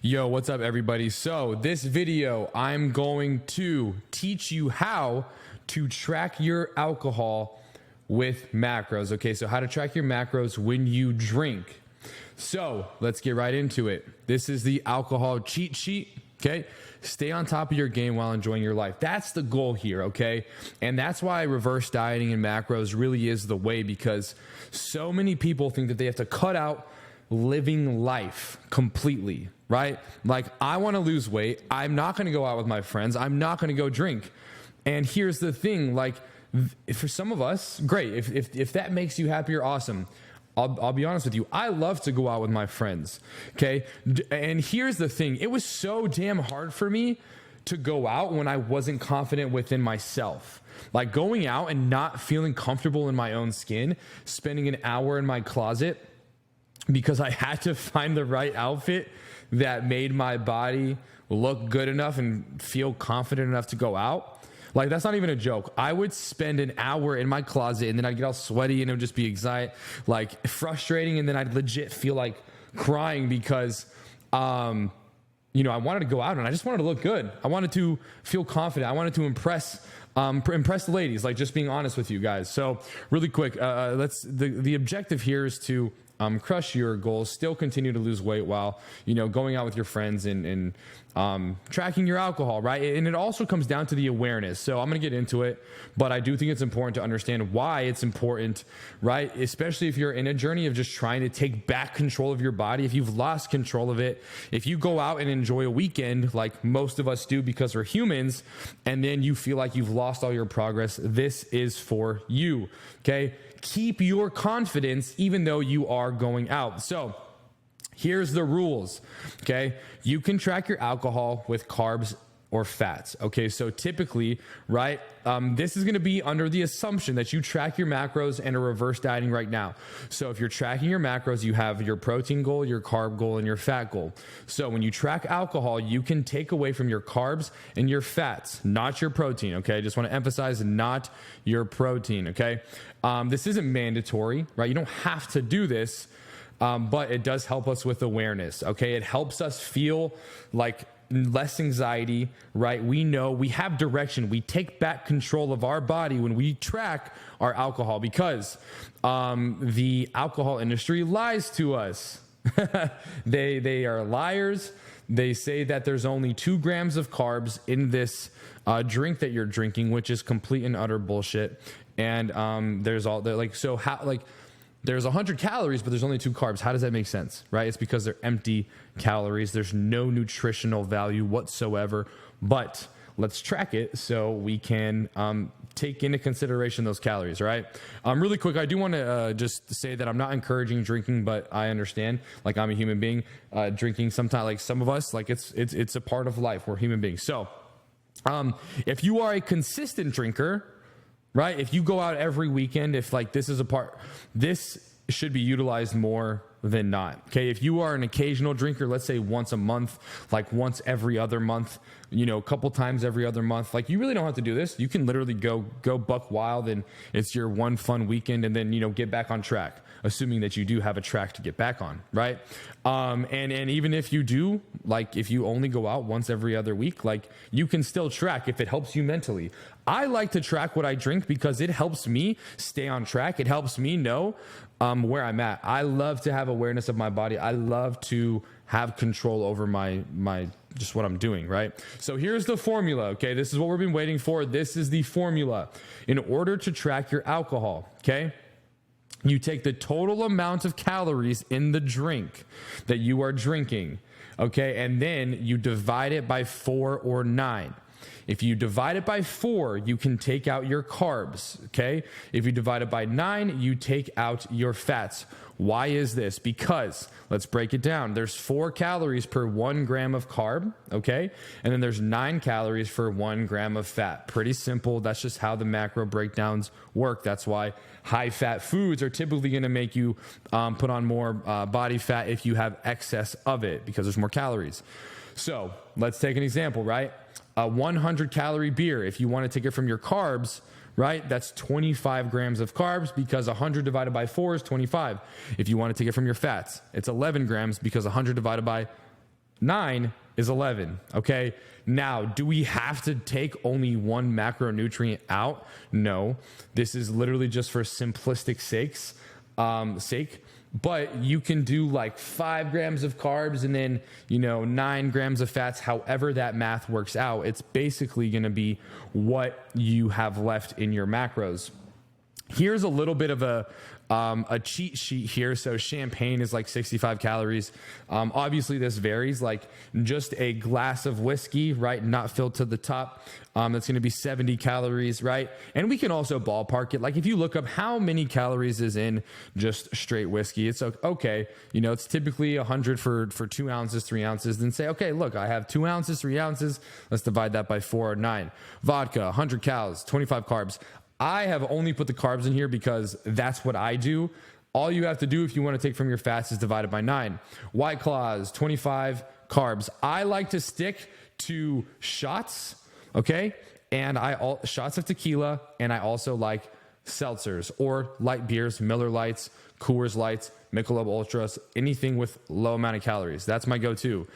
Yo, what's up everybody? So this video, I'm going to teach you how to track your alcohol with macros. Okay, so how to track your macros when you drink. So let's get right into it. This is the alcohol cheat sheet. Okay, stay on top of your game while enjoying your life. That's the goal here, okay? And that's why reverse dieting and macros really is the way, because so many people think that they have to cut out living life completely, right? Like, I want to lose weight. I'm not going to go out with my friends. I'm not going to go drink. And here's the thing, like, for some of us, great. If that makes you happier, awesome. I'll be honest with you. I love to go out with my friends. Okay. And here's the thing. It was so damn hard for me to go out when I wasn't confident within myself. Like, going out and not feeling comfortable in my own skin, spending an hour in my closet because I had to find the right outfit that made my body look good enough and feel confident enough to go out. Like, that's not even a joke. I would spend an hour in my closet and then I'd get all sweaty and it would just be like frustrating. And then I'd legit feel like crying because, I wanted to go out and I just wanted to look good. I wanted to feel confident. I wanted to impress the ladies, like, just being honest with you guys. So really quick, the objective here is to crush your goals, still continue to lose weight while, going out with your friends and tracking your alcohol, right? And it also comes down to the awareness. So I'm going to get into it, but I do think it's important to understand why it's important, right? Especially if you're in a journey of just trying to take back control of your body. If you've lost control of it, if you go out and enjoy a weekend, like most of us do because we're humans, and then you feel like you've lost all your progress, this is for you, okay? Keep your confidence even though you are going out. So here's the rules, okay? You can track your alcohol with carbs or fats, okay? So typically, right, this is gonna be under the assumption that you track your macros and are reverse dieting right now. So if you're tracking your macros, you have your protein goal, your carb goal, and your fat goal. So when you track alcohol, you can take away from your carbs and your fats, not your protein, okay? Just wanna emphasize, not your protein, okay? This isn't mandatory, right? You don't have to do this, but it does help us with awareness, okay? It helps us feel like less anxiety, right? We know we have direction. We take back control of our body when we track our alcohol, because the alcohol industry lies to us. They are liars. They say that there's only 2 grams of carbs in this drink that you're drinking, which is complete and utter bullshit. And there's 100 calories, but there's only 2 carbs. How does that make sense, right? It's because they're empty calories. There's no nutritional value whatsoever, but let's track it so we can take into consideration those calories, right? Really quick, I do want to just say that I'm not encouraging drinking, but I understand, like, I'm a human being. Drinking sometimes, like some of us, like, it's a part of life. We're human beings. So if you are a consistent drinker, right? If you go out every weekend, if like this should be utilized more than not. Okay. If you are an occasional drinker, let's say once a month, like once every other month, a couple times every other month, like, you really don't have to do this. You can literally go buck wild and it's your one fun weekend, and then, get back on track, assuming that you do have a track to get back on. Right. And even if you do, like, if you only go out once every other week, like, you can still track if it helps you mentally. I like to track what I drink because it helps me stay on track. It helps me know where I'm at. I love to have awareness of my body. I love to have control over my just what I'm doing, right? So here's the formula, okay? This is what we've been waiting for. This is the formula. In order to track your alcohol, okay? You take the total amount of calories in the drink that you are drinking, okay? And then you divide it by 4 or 9. If you divide it by 4, you can take out your carbs, okay? If you divide it by 9, you take out your fats. Why is this? Because, let's break it down. There's 4 calories per 1 gram of carb, okay? And then there's 9 calories for 1 gram of fat. Pretty simple. That's just how the macro breakdowns work. That's why high-fat foods are typically going to make you put on more body fat if you have excess of it, because there's more calories. So let's take an example, right? A 100-calorie beer, if you want to take it from your carbs, right? That's 25 grams of carbs, because 100 divided by 4 is 25. If you want to take it from your fats, it's 11 grams, because 100 divided by 9 is 11. Okay. Now, do we have to take only one macronutrient out? No, this is literally just for simplistic sake. But you can do like 5 grams of carbs and then, 9 grams of fats, however that math works out. It's basically going to be what you have left in your macros. Here's a little bit of a cheat sheet here. So champagne is like 65 calories. Obviously this varies, like just a glass of whiskey, right? Not filled to the top. That's going to be 70 calories, right? And we can also ballpark it. Like if you look up how many calories is in just straight whiskey, it's okay. It's typically 100 for 2 ounces, 3 ounces. Then say, okay, look, I have 2 ounces, 3 ounces. Let's divide that by 4 or 9. Vodka, 100 calories, 25 carbs. I have only put the carbs in here because that's what I do. All you have to do if you want to take from your fats is divide it by 9. White Claws, 25 carbs. I like to stick to shots, okay? And shots of tequila, and I also like seltzers or light beers, Miller Lights, Coors Lights, Michelob Ultras, anything with low amount of calories. That's my go-to.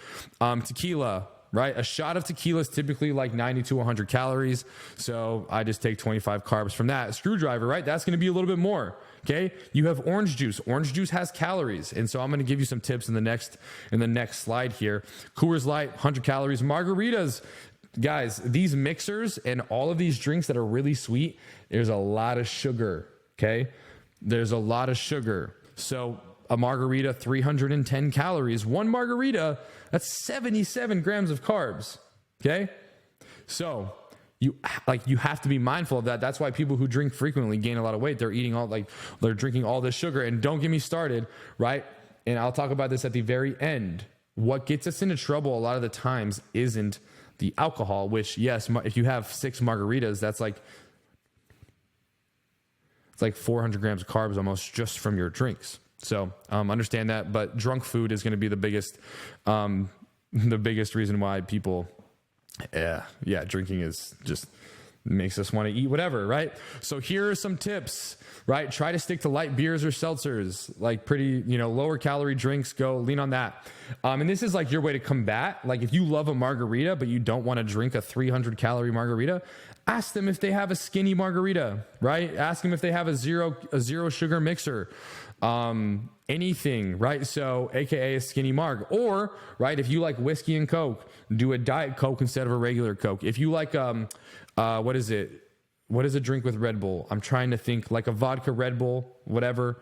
Tequila, right? A shot of tequila is typically like 90 to 100 calories. So I just take 25 carbs from that. Screwdriver, right? That's going to be a little bit more. Okay. You have orange juice. Orange juice has calories. And so I'm going to give you some tips in the next slide here. Coors Light, 100 calories. Margaritas. Guys, these mixers and all of these drinks that are really sweet, there's a lot of sugar. Okay. There's a lot of sugar. So a margarita, 310 calories. One margarita, that's 77 grams of carbs. Okay. So you have to be mindful of that. That's why people who drink frequently gain a lot of weight. They're drinking all this sugar. And don't get me started, right? And I'll talk about this at the very end. What gets us into trouble a lot of the times isn't the alcohol, which yes, if you have 6 margaritas, that's like, it's like 400 grams of carbs almost just from your drinks. So understand that, but drunk food is going to be the biggest reason why people, drinking is just makes us want to eat whatever, right? So here are some tips, right? Try to stick to light beers or seltzers, like pretty, lower calorie drinks, lean on that. And this is like your way to combat, like if you love a margarita, but you don't want to drink a 300 calorie margarita, ask them if they have a skinny margarita, right? Ask them if they have a zero sugar mixer. Anything, right? So AKA a skinny marg, or right, if you like whiskey and Coke, do a Diet Coke instead of a regular Coke. If you like, what is a drink with Red Bull? I'm trying to think, like a vodka Red Bull, whatever.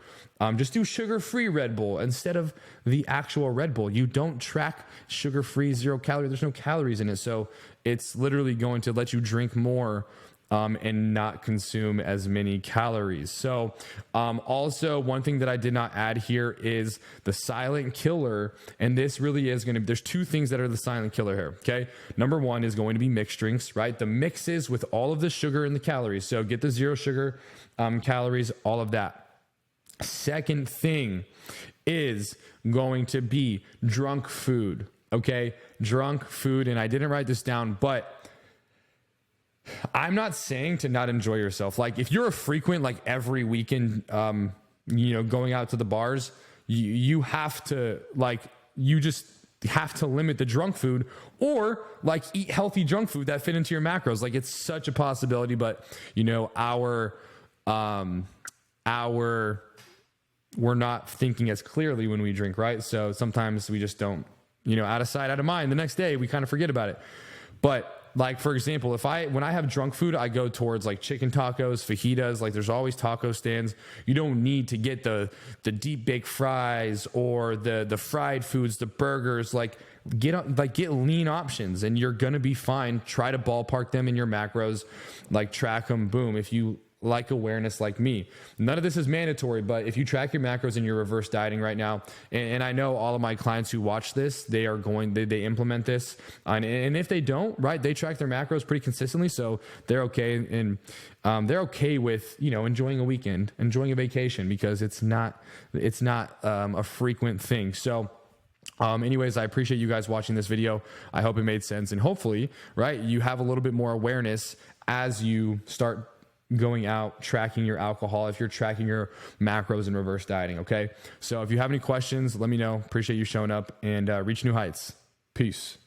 Just do sugar-free Red Bull instead of the actual Red Bull. You don't track sugar-free, 0 calorie. There's no calories in it. So it's literally going to let you drink more and not consume as many calories. So also one thing that I did not add here is the silent killer. And this really is going to, there's 2 things that are the silent killer here. Okay. Number 1 is going to be mixed drinks, right? The mixes with all of the sugar and the calories. So get the 0 sugar calories, all of that. Second thing is going to be drunk food. Okay. Drunk food. And I didn't write this down, but I'm not saying to not enjoy yourself. Like if you're a frequent, like every weekend, going out to the bars, you have to you just have to limit the drunk food, or like eat healthy junk food that fit into your macros. Like it's such a possibility, but we're not thinking as clearly when we drink, right? So sometimes we just don't, out of sight, out of mind. The next day we kind of forget about it. But like, for example, when I have drunk food, I go towards like chicken tacos, fajitas, like there's always taco stands. You don't need to get the deep baked fries or the fried foods, the burgers, get lean options and you're going to be fine. Try to ballpark them in your macros, like track them, boom. If you like awareness like me, none of this is mandatory, but if you track your macros and you're reverse dieting right now, and I know all of my clients who watch this, they implement this, and if they don't, right, they track their macros pretty consistently, so they're okay, and they're okay with enjoying a weekend, enjoying a vacation, because it's not a frequent thing. So anyways, I appreciate you guys watching this video. I hope it made sense, and hopefully, right, you have a little bit more awareness as you start going out, tracking your alcohol, if you're tracking your macros and reverse dieting. Okay. So if you have any questions, let me know. Appreciate you showing up, and reach new heights. Peace.